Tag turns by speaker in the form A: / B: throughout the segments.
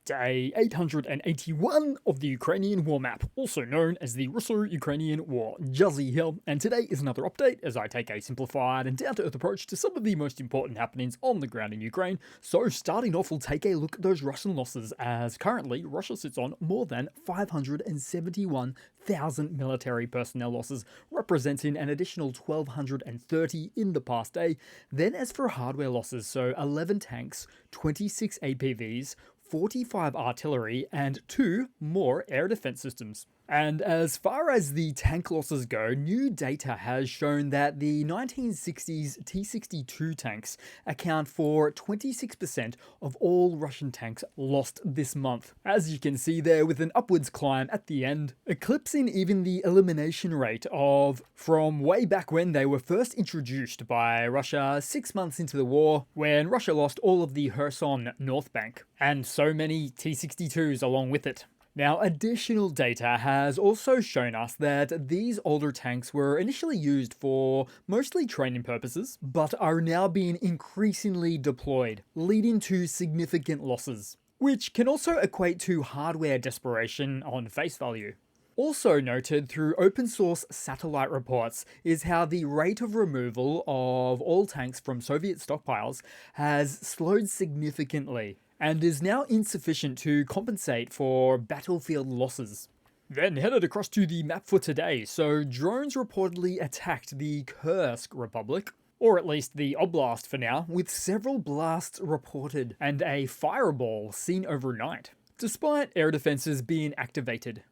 A: Day 881 of the Ukrainian War Map, also known as the Russo-Ukrainian War. Juzzie here, and today is another update as I take a simplified and down-to-earth approach to some of the most important happenings on the ground in Ukraine. So starting off, we'll take a look at those Russian losses, as currently Russia sits on more than 571,000 military personnel losses, representing an additional 1,230 in the past day. Then as for hardware losses, so 11 tanks, 26 APVs, 45 artillery, and 2 more air defense systems. And as far as the tank losses go, new data has shown that the 1960s T-62 tanks account for 26% of all Russian tanks lost this month. As you can see there, with an upwards climb at the end, eclipsing even the elimination rate of from way back when they were first introduced by Russia 6 months into the war, when Russia lost all of the Kherson North Bank, and so many T-62s along with it. Now, additional data has also shown us that these older tanks were initially used for mostly training purposes, but are now being increasingly deployed, leading to significant losses, which can also equate to hardware desperation on face value. Also noted through open source satellite reports is how the rate of removal of all tanks from Soviet stockpiles has slowed significantly, and is now insufficient to compensate for battlefield losses. Then headed across to the map for today, so drones reportedly attacked the Kursk Republic, or at least the Oblast for now, with several blasts reported and a fireball seen overnight, despite air defenses being activated.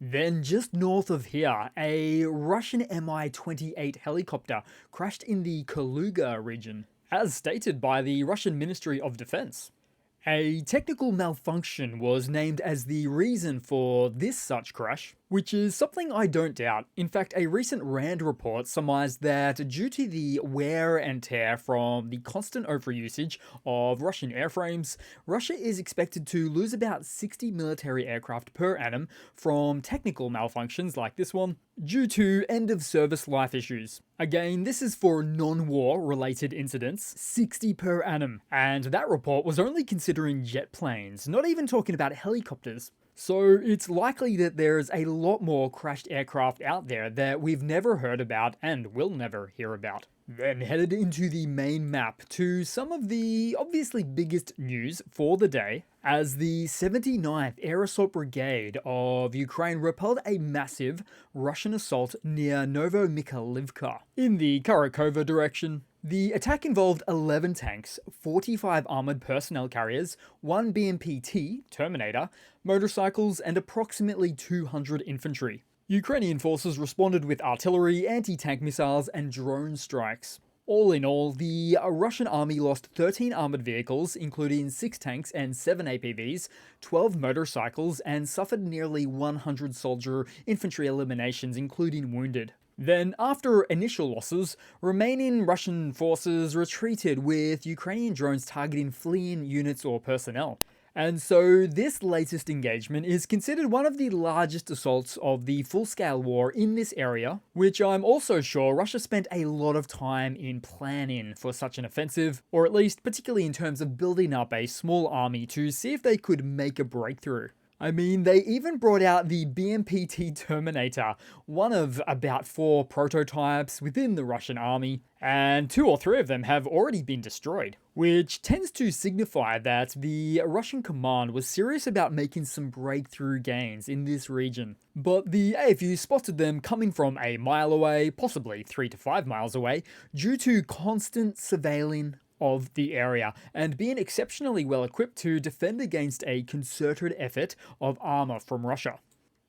A: Then just north of here, a Russian Mi-28 helicopter crashed in the Kaluga region, as stated by the Russian Ministry of Defense. A technical malfunction was named as the reason for this such crash, which is something I don't doubt. In fact, a recent RAND report surmised that due to the wear and tear from the constant overusage of Russian airframes, Russia is expected to lose about 60 military aircraft per annum from technical malfunctions like this one, due to end-of-service life issues. Again, this is for non-war related incidents, 60 per annum, and that report was only considering jet planes, not even talking about helicopters. So it's likely that there's a lot more crashed aircraft out there that we've never heard about and will never hear about. Then headed into the main map to some of the obviously biggest news for the day, as the 79th Air Assault Brigade of Ukraine repelled a massive Russian assault near Novomikhailivka in the Kharkova direction. The attack involved 11 tanks, 45 armoured personnel carriers, 1 BMP-T, Terminator, motorcycles, and approximately 200 infantry. Ukrainian forces responded with artillery, anti-tank missiles, and drone strikes. All in all, the Russian army lost 13 armoured vehicles, including 6 tanks and 7 APVs, 12 motorcycles, and suffered nearly 100 soldier infantry eliminations, including wounded. Then, after initial losses, remaining Russian forces retreated, with Ukrainian drones targeting fleeing units or personnel. And so this latest engagement is considered one of the largest assaults of the full-scale war in this area, which I'm also sure Russia spent a lot of time in planning for such an offensive, or at least particularly in terms of building up a small army to see if they could make a breakthrough. I mean, they even brought out the BMP-T Terminator, one of about 4 prototypes within the Russian army, and 2 or 3 of them have already been destroyed, which tends to signify that the Russian command was serious about making some breakthrough gains in this region. But the AFU spotted them coming from a mile away, possibly 3 to 5 miles away, due to constant surveilling of the area, and being exceptionally well equipped to defend against a concerted effort of armor from Russia.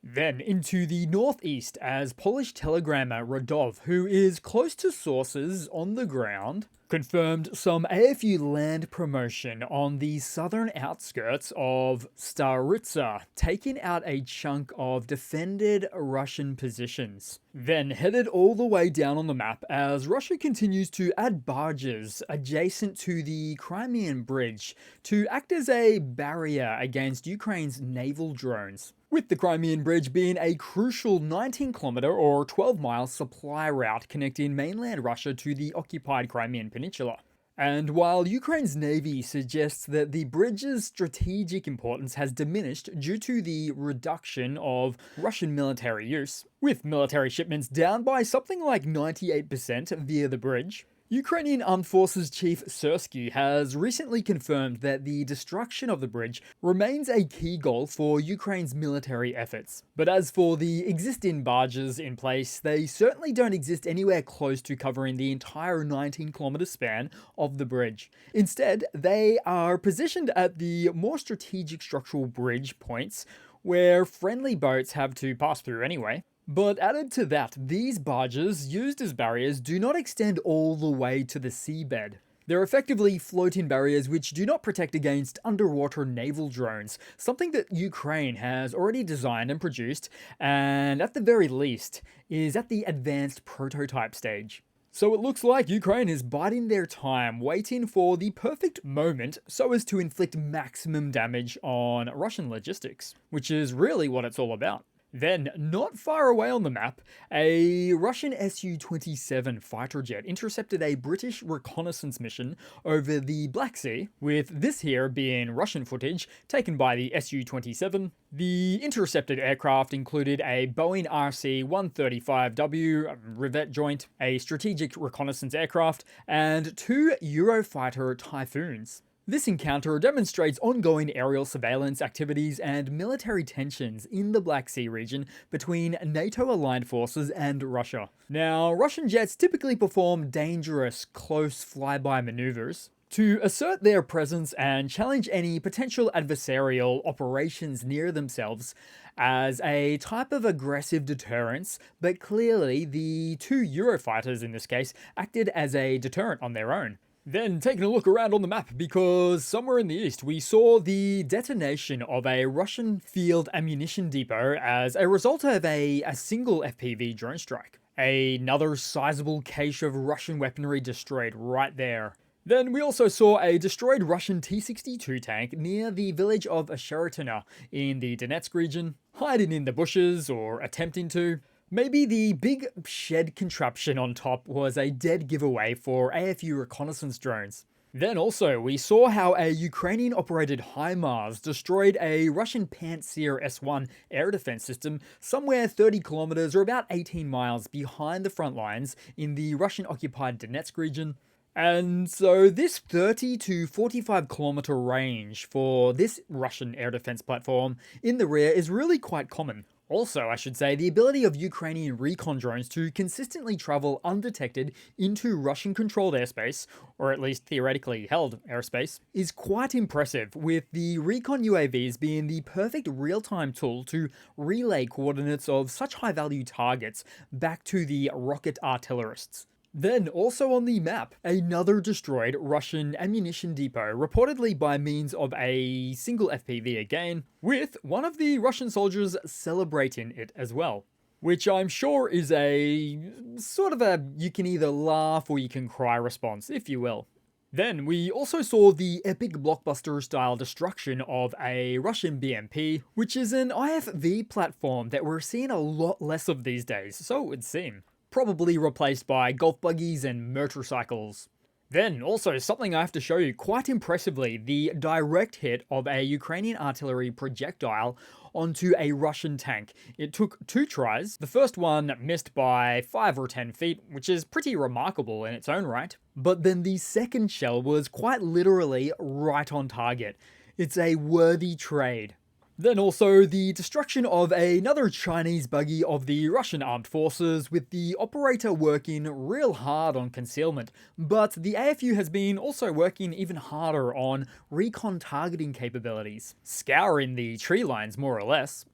A: Then into the northeast, as Polish telegrammer Radov, who is close to sources on the ground, confirmed some AFU land promotion on the southern outskirts of Staritsa, taking out a chunk of defended Russian positions. Then headed all the way down on the map as Russia continues to add barges adjacent to the Crimean bridge to act as a barrier against Ukraine's naval drones, with the Crimean bridge being a crucial 19-kilometer or 12-mile supply route connecting mainland Russia to the occupied Crimean peninsula. And while Ukraine's navy suggests that the bridge's strategic importance has diminished due to the reduction of Russian military use, with military shipments down by something like 98% via the bridge, Ukrainian Armed Forces Chief Syrskyi has recently confirmed that the destruction of the bridge remains a key goal for Ukraine's military efforts. But as for the existing barges in place, they certainly don't exist anywhere close to covering the entire 19-kilometer span of the bridge. Instead, they are positioned at the more strategic structural bridge points where friendly boats have to pass through anyway. But added to that, these barges, used as barriers, do not extend all the way to the seabed. They're effectively floating barriers which do not protect against underwater naval drones, something that Ukraine has already designed and produced, and at the very least, is at the advanced prototype stage. So it looks like Ukraine is biding their time, waiting for the perfect moment so as to inflict maximum damage on Russian logistics, which is really what it's all about. Then, not far away on the map, a Russian Su-27 fighter jet intercepted a British reconnaissance mission over the Black Sea, with this here being Russian footage taken by the Su-27. The intercepted aircraft included a Boeing RC-135W rivet joint, a strategic reconnaissance aircraft, and two Eurofighter Typhoons. This encounter demonstrates ongoing aerial surveillance activities and military tensions in the Black Sea region between NATO-aligned forces and Russia. Now, Russian jets typically perform dangerous, close flyby maneuvers to assert their presence and challenge any potential adversarial operations near themselves as a type of aggressive deterrence, but clearly the two Eurofighters in this case acted as a deterrent on their own. Then taking a look around on the map, because somewhere in the east we saw the detonation of a Russian field ammunition depot as a result of a single FPV drone strike. Another sizable cache of Russian weaponry destroyed right there. Then we also saw a destroyed Russian T-62 tank near the village of Asheritana in the Donetsk region, hiding in the bushes or attempting to. Maybe the big shed contraption on top was a dead giveaway for AFU reconnaissance drones. Then also, we saw how a Ukrainian-operated HIMARS destroyed a Russian Pantsir S-1 air defense system somewhere 30 kilometers or about 18 miles behind the front lines in the Russian-occupied Donetsk region. And so this 30 to 45 kilometer range for this Russian air defense platform in the rear is really quite common. Also, I should say, the ability of Ukrainian recon drones to consistently travel undetected into Russian-controlled airspace, or at least theoretically held airspace, is quite impressive, with the recon UAVs being the perfect real-time tool to relay coordinates of such high-value targets back to the rocket artillerists. Then, also on the map, another destroyed Russian ammunition depot, reportedly by means of a single FPV again, with one of the Russian soldiers celebrating it as well. Which I'm sure is a sort of a you can either laugh or you can cry response, if you will. Then we also saw the epic blockbuster-style destruction of a Russian BMP, which is an IFV platform that we're seeing a lot less of these days, so it would seem. Probably replaced by golf buggies and motorcycles. Then, also something I have to show you quite impressively, the direct hit of a Ukrainian artillery projectile onto a Russian tank. It took 2 tries. The first one missed by 5 or 10 feet, which is pretty remarkable in its own right. But then the second shell was quite literally right on target. It's a worthy trade. Then also the destruction of another Chinese buggy of the Russian armed forces, with the operator working real hard on concealment, but the AFU has been also working even harder on recon targeting capabilities, scouring the tree lines more or less.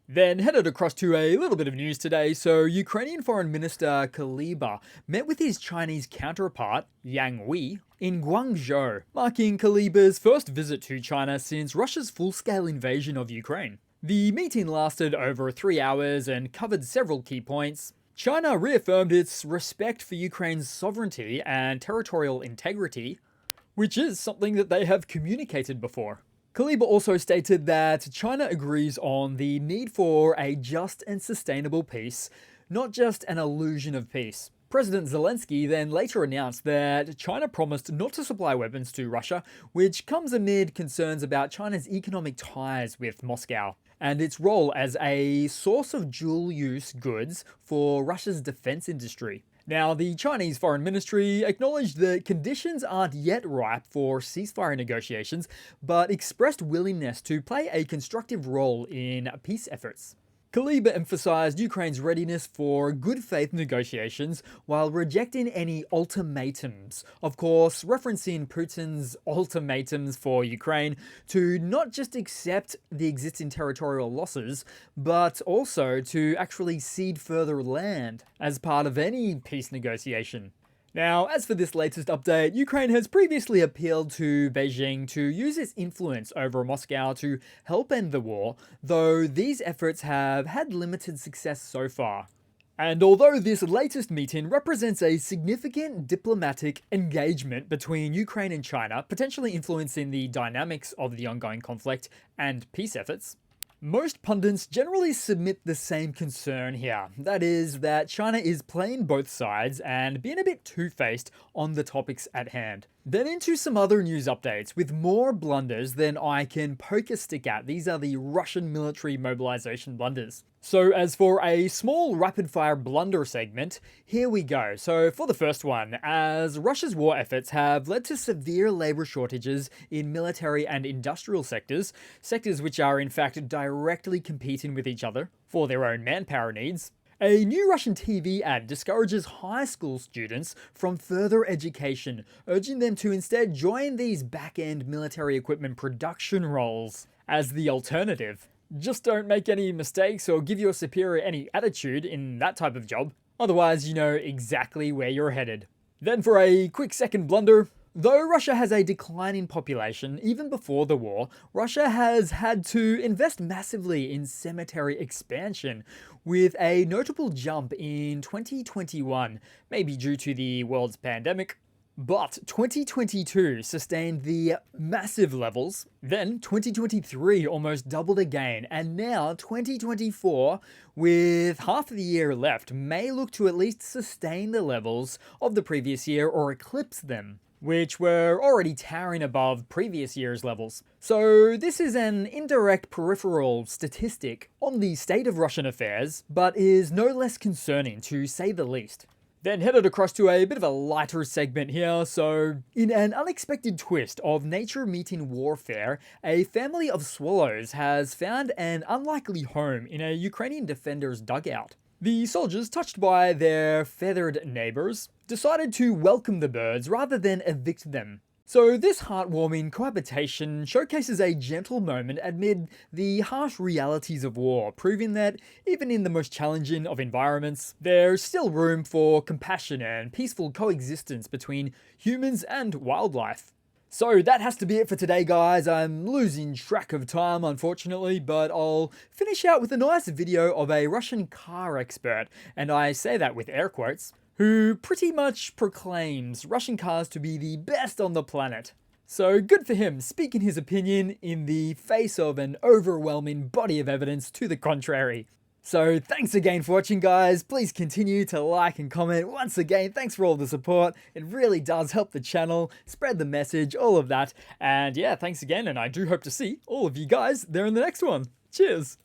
A: Then headed across to a little bit of news today. So Ukrainian Foreign Minister Kuleba met with his Chinese counterpart, Yang Hui, in Guangzhou, marking Kuleba's first visit to China since Russia's full-scale invasion of Ukraine. The meeting lasted over 3 hours and covered several key points. China reaffirmed its respect for Ukraine's sovereignty and territorial integrity, which is something that they have communicated before. Kuleba also stated that China agrees on the need for a just and sustainable peace, not just an illusion of peace, President Zelensky then later announced that China promised not to supply weapons to Russia, which comes amid concerns about China's economic ties with Moscow and its role as a source of dual-use goods for Russia's defense industry. Now, the Chinese Foreign Ministry acknowledged that conditions aren't yet ripe for ceasefire negotiations, but expressed willingness to play a constructive role in peace efforts. Kuleba emphasized Ukraine's readiness for good faith negotiations while rejecting any ultimatums, of course referencing Putin's ultimatums for Ukraine to not just accept the existing territorial losses, but also to actually cede further land as part of any peace negotiation. Now, as for this latest update, Ukraine has previously appealed to Beijing to use its influence over Moscow to help end the war, though these efforts have had limited success so far. And although this latest meeting represents a significant diplomatic engagement between Ukraine and China, potentially influencing the dynamics of the ongoing conflict and peace efforts, most pundits generally submit the same concern here. That is, that China is playing both sides and being a bit two-faced on the topics at hand. Then into some other news updates with more blunders than I can poke a stick at. These are the Russian military mobilization blunders. So as for a small rapid-fire blunder segment, here we go. So for the first one, as Russia's war efforts have led to severe labor shortages in military and industrial sectors which are in fact directly competing with each other for their own manpower needs, a new Russian TV ad discourages high school students from further education, urging them to instead join these back-end military equipment production roles as the alternative. Just don't make any mistakes or give your superior any attitude in that type of job, otherwise you know exactly where you're headed. Then for a quick second blunder, though Russia has a declining population, even before the war, Russia has had to invest massively in cemetery expansion, with a notable jump in 2021, maybe due to the world's pandemic. But 2022 sustained the massive levels, then 2023 almost doubled again, and now 2024, with half of the year left, may look to at least sustain the levels of the previous year or eclipse them, which were already towering above previous year's levels. So this is an indirect peripheral statistic on the state of Russian affairs, but is no less concerning to say the least. Then headed across to a bit of a lighter segment here, so in an unexpected twist of nature meeting warfare, a family of swallows has found an unlikely home in a Ukrainian defender's dugout. The soldiers, touched by their feathered neighbors, decided to welcome the birds rather than evict them. So this heartwarming cohabitation showcases a gentle moment amid the harsh realities of war, proving that even in the most challenging of environments, there's still room for compassion and peaceful coexistence between humans and wildlife. So that has to be it for today, guys. I'm losing track of time, unfortunately, but I'll finish out with a nice video of a Russian car expert, and I say that with air quotes, who pretty much proclaims Russian cars to be the best on the planet. So good for him, speaking his opinion in the face of an overwhelming body of evidence to the contrary. So thanks again for watching, guys. Please continue to like and comment. Once again, thanks for all the support. It really does help the channel, spread the message, all of that. And yeah, thanks again, and I do hope to see all of you guys there in the next one. Cheers!